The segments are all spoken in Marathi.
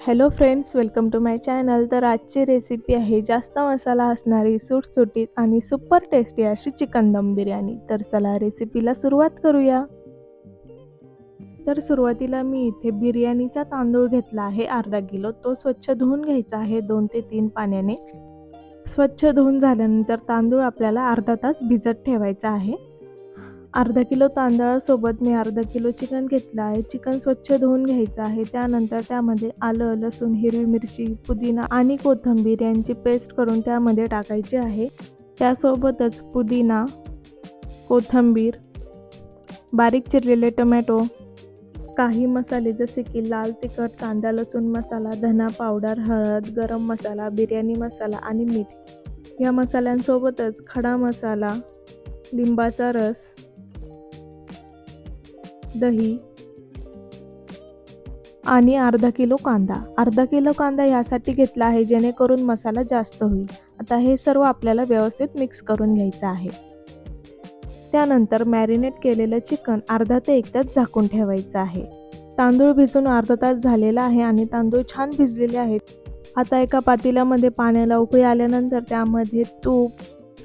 Hello friends, welcome to my channel. तर आजची रेसिपी आहे जास्त मसाला असणारी, सुटसुटीत आणि सुपर टेस्टी अशी चिकन दम बिर्याणी. तर चला रेसिपीला सुरुवात करूया. तर सुरुवातीला मी इथे बिर्याणीचा तांदूळ घेतला आहे अर्धा किलो. तो स्वच्छ धुवून घ्यायचा आहे 2 ते 3 पाण्याने. स्वच्छ धुवून झाल्यानंतर तांदूळ आपल्याला अर्धा तास भिजत ठेवायचा आहे. अर्धा किलो तांदळासोबत मी अर्धा किलो चिकन घेतलं आहे. चिकन स्वच्छ धुवून घ्यायचं आहे. त्यानंतर त्यामध्ये आलं, लसूण, हिरवी मिरची, पुदिना आणि कोथिंबीर यांची पेस्ट करून त्यामध्ये टाकायची आहे. त्यासोबतच पुदिना, कोथिंबीर, बारीक चिरलेले टोमॅटो, काही मसाले जसे की लाल तिखट, कांदा लसूण मसाला, धना पावडर, हळद, गरम मसाला, बिर्याणी मसाला आणि मीठ. या मसाल्यांसोबतच खडा मसाला, लिंबाचा रस, दही आणि अर्धा किलो कांदा. अर्धा किलो कांदा यासाठी घेतला आहे जेणेकरून मसाला जास्त होईल. आता हे सर्व आपल्याला व्यवस्थित मिक्स करून घ्यायचं आहे. त्यानंतर मॅरिनेट केलेलं चिकन अर्धा ते 1 तास झाकून ठेवायचं आहे. तांदूळ भिजून अर्धा तास झालेला आहे आणि तांदूळ छान भिजलेले आहेत. आता एका पातेल्यामध्ये पाण्याला उकळी आल्यानंतर त्यामध्ये तूप,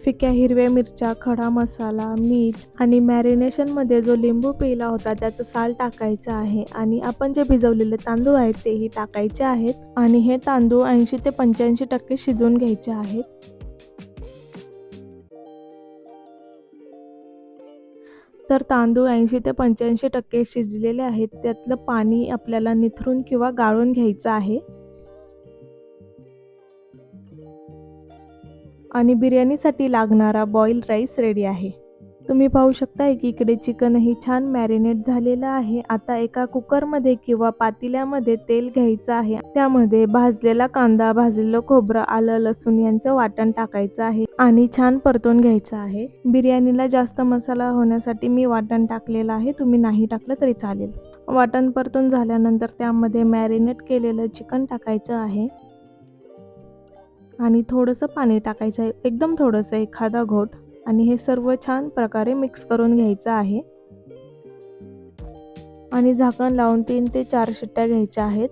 फिक्या हिरव्या मिरच्या, खडा मसाला, मीठ आणि मॅरिनेशनमध्ये जो लिंबू पिळला होता त्याचं साल टाकायचं आहे आणि आपण जे भिजवलेले तांदूळ आहेत तेही टाकायचे आहेत आणि हे तांदूळ 80 ते 85% शिजवून घ्यायचे आहेत. तर तांदूळ 80 ते 85% शिजलेले आहेत. त्यातलं पाणी आपल्याला निथरून किंवा गाळून घ्यायचं आहे आणि बिर्याणीसाठी लागणारा बॉइल्ड राईस रेडी आहे. तुम्ही पाहू शकता की इकडे चिकनही छान मॅरिनेट झालेलं आहे. आता एका कुकरमध्ये किंवा पातेल्यामध्ये तेल घ्यायचं आहे. त्यामध्ये भाजलेला कांदा, भाजलेलं खोबरं, आलं, लसूण यांचं वाटण टाकायचं आहे आणि छान परतून घ्यायचं आहे. बिर्याणीला जास्त मसाला होण्यासाठी मी वाटण टाकलेलं आहे. तुम्ही नाही टाकलं तरी चालेल. वाटण परतून झाल्यानंतर त्यामध्ये मॅरिनेट केलेलं चिकन टाकायचं आहे आणि थोडंसं पाणी टाकायचं आहे, एकदम थोडंसं, एखादा घोट. आणि हे सर्व छान प्रकारे मिक्स करून घ्यायचं आहे आणि झाकण लावून 3 ते 4 शिट्ट्या घ्यायच्या आहेत.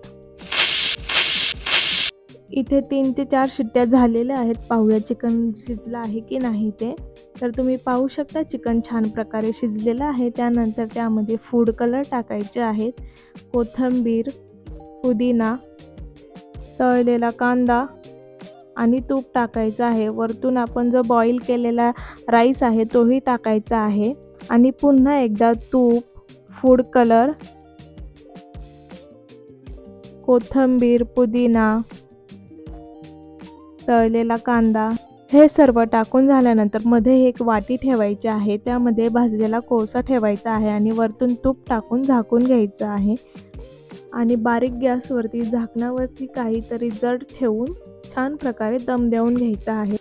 इथे 3 ते 4 शिट्ट्या झालेल्या आहेत. पाहूया चिकन शिजलं आहे की नाही ते. तर तुम्ही पाहू शकता चिकन छान प्रकारे शिजलेलं आहे. त्यानंतर त्यामध्ये फूड कलर टाकायचे आहेत, कोथिंबीर, पुदिना, तळलेला कांदा आणि तूप टाकायचं आहे. वरतून आपण जो बॉईल केलेला राईस आहे तोही टाकायचा आहे आणि पुन्हा एकदा तूप, फूड कलर, कोथिंबीर, पुदिना, तळलेला कांदा हे सर्व टाकून झाल्यानंतर मध्ये एक वाटी ठेवायची आहे. त्यामध्ये भाजलेला कोळसा ठेवायचा आहे आणि वरतून तूप टाकून झाकून घ्यायचं आहे आणि बारीक गॅसवरती झाकणावरती काहीतरी जड ठेवून छान प्रकारे दम देऊन घ्यायचा आहे.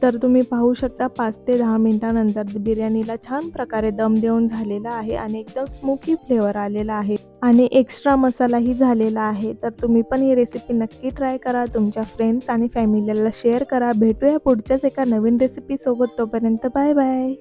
तर तुम्ही पाहू शकता 5 ते 10 मिनिटांनंतर बिर्याणीला छान प्रकारे दम देऊन झालेला आहे आणि एकदम स्मोकी फ्लेवर आलेला आहे आणि एक्स्ट्रा मसालाही झालेला आहे. तर तुम्ही पण ही रेसिपी नक्की ट्राय करा. तुमच्या फ्रेंड्स आणि फॅमिलीला शेअर करा. भेटूया पुढच्याच एका नवीन रेसिपीसोबत. तोपर्यंत बाय बाय.